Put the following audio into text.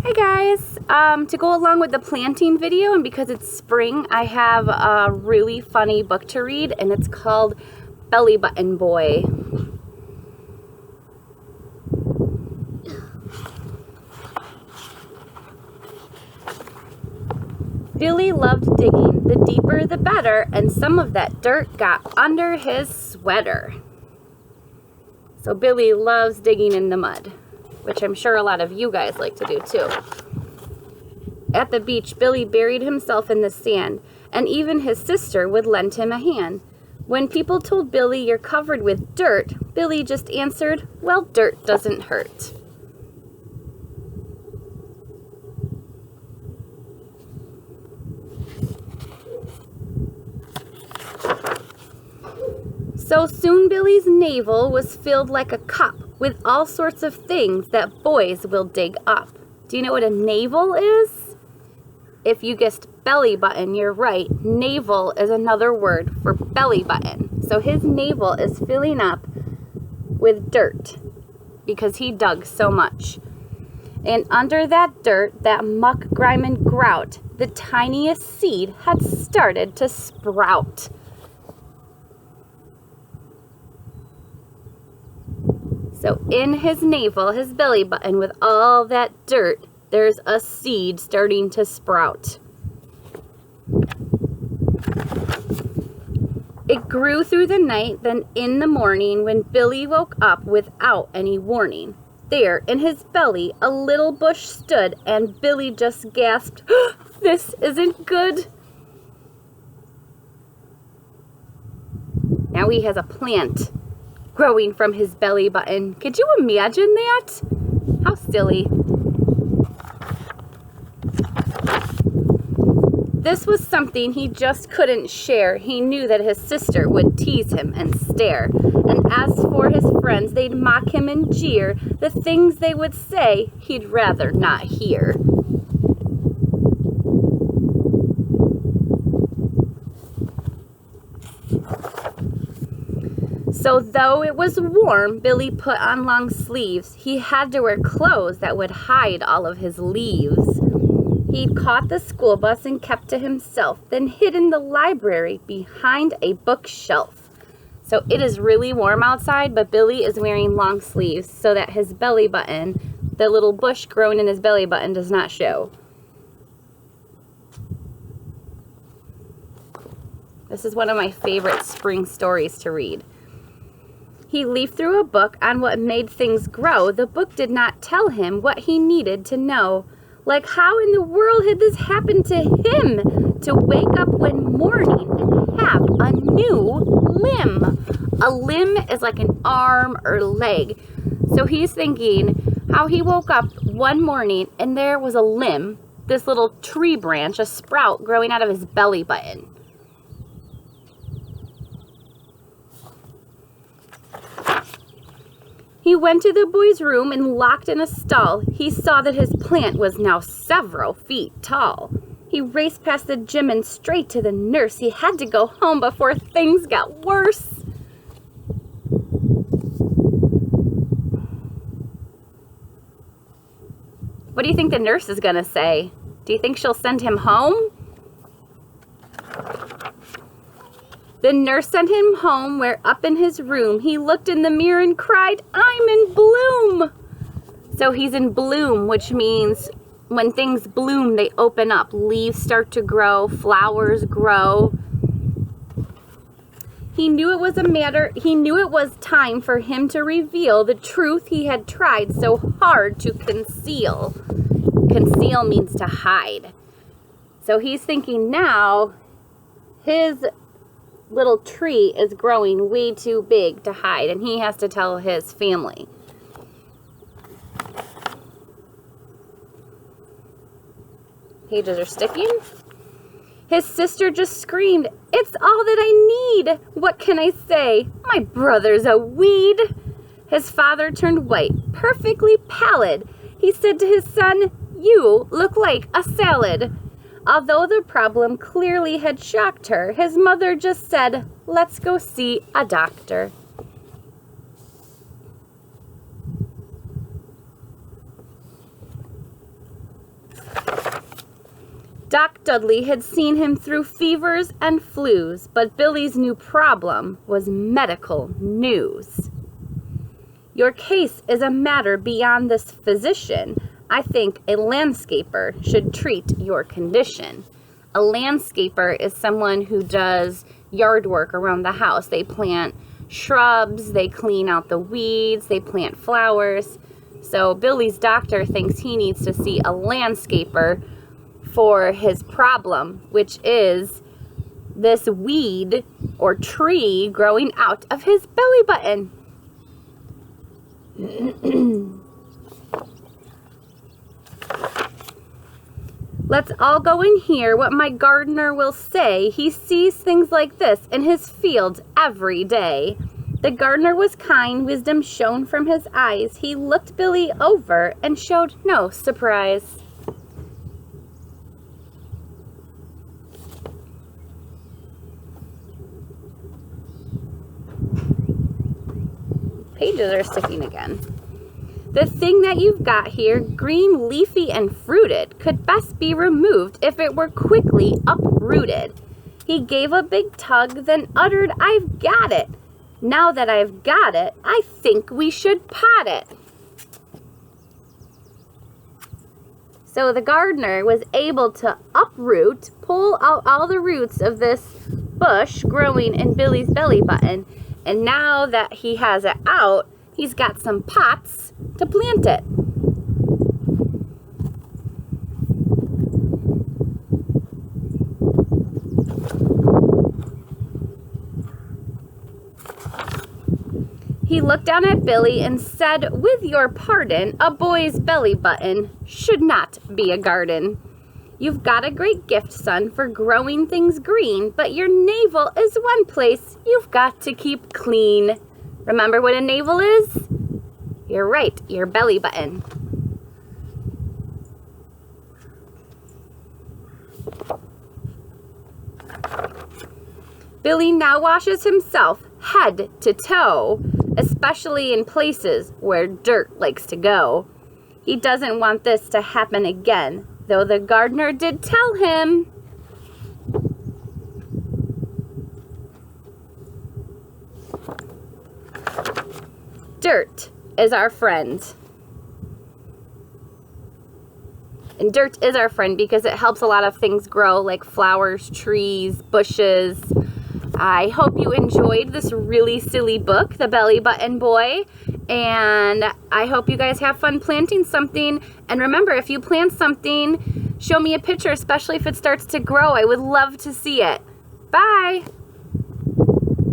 Hey guys, to go along with the planting video and because it's spring, I have a really funny book to read and it's called Belly Button Boy. Billy loved digging, the deeper the better, and some of that dirt got under his sweater. So Billy loves digging in the mud, which I'm sure a lot of you guys like to do too. At the beach, Billy buried himself in the sand, and even his sister would lend him a hand. When people told Billy, "You're covered with dirt," Billy just answered, "Well, dirt doesn't hurt." So soon Billy's navel was filled like a cup with all sorts of things that boys will dig up. Do you know what a navel is? If you guessed belly button, you're right. Navel is another word for belly button. So his navel is filling up with dirt because he dug so much. And under that dirt, that muck, grime, and grout, the tiniest seed had started to sprout. So in his navel, his belly button, with all that dirt, there's a seed starting to sprout. It grew through the night, then in the morning, when Billy woke up without any warning, there in his belly a little bush stood, and Billy just gasped, "This isn't good." Now he has a plant growing from his belly button. Could you imagine that? How silly. This was something he just couldn't share. He knew that his sister would tease him and stare. And as for his friends, they'd mock him and jeer. The things they would say, he'd rather not hear. So though it was warm, Billy put on long sleeves. He had to wear clothes that would hide all of his leaves. He'd caught the school bus and kept to himself, then hid in the library behind a bookshelf. So it is really warm outside, but Billy is wearing long sleeves so that his belly button, the little bush growing in his belly button, does not show. This is one of my favorite spring stories to read. He leafed through a book on what made things grow. The book did not tell him what he needed to know. Like, how in the world had this happened to him? To wake up one morning and have a new limb. A limb is like an arm or leg. So he's thinking how he woke up one morning and there was a limb, this little tree branch, a sprout growing out of his belly button. He went to the boy's room and locked in a stall. He saw that his plant was now several feet tall. He raced past the gym and straight to the nurse. He had to go home before things got worse. What do you think the nurse is gonna say? Do you think she'll send him home? The nurse sent him home, where up in his room he looked in the mirror and cried, "I'm in bloom!" So he's in bloom, which means when things bloom, they open up. Leaves start to grow, flowers grow. He knew it was time for him to reveal the truth he had tried so hard to conceal. Conceal means to hide. So he's thinking now his little tree is growing way too big to hide, and he has to tell his family. Pages are sticking. His sister just screamed, "It's all that I need! What can I say? My brother's a weed!" His father turned white, perfectly pallid. He said to his son, "You look like a salad." Although the problem clearly had shocked her, his mother just said, "Let's go see a doctor." Doc Dudley had seen him through fevers and flus, but Billy's new problem was medical news. Your case is a matter beyond this physician. I think a landscaper should treat your condition. A landscaper is someone who does yard work around the house. They plant shrubs, they clean out the weeds, they plant flowers. So Billy's doctor thinks he needs to see a landscaper for his problem, which is this weed or tree growing out of his belly button. Let's all go and hear what my gardener will say. He sees things like this in his fields every day. The gardener was kind, wisdom shone from his eyes. He looked Billy over and showed no surprise. Pages are sticking again. The thing that you've got here, green, leafy, and fruited, could best be removed if it were quickly uprooted. He gave a big tug, then uttered, I've got it. Now that I've got it, I think we should pot it. So the gardener was able to uproot, pull out all the roots of this bush growing in Billy's belly button. And now that he has it out, he's got some pots to plant it. He looked down at Billy and said, with your pardon, a boy's belly button should not be a garden. You've got a great gift, son, for growing things green, but your navel is one place you've got to keep clean. Remember what a navel is? You're right, your belly button. Billy now washes himself head to toe, especially in places where dirt likes to go. He doesn't want this to happen again, though the gardener did tell him. Dirt is our friend. And dirt is our friend because it helps a lot of things grow, like flowers, trees, bushes. I hope you enjoyed this really silly book, The Belly Button Boy. And I hope you guys have fun planting something. And remember, if you plant something, show me a picture, especially if it starts to grow. I would love to see it. Bye!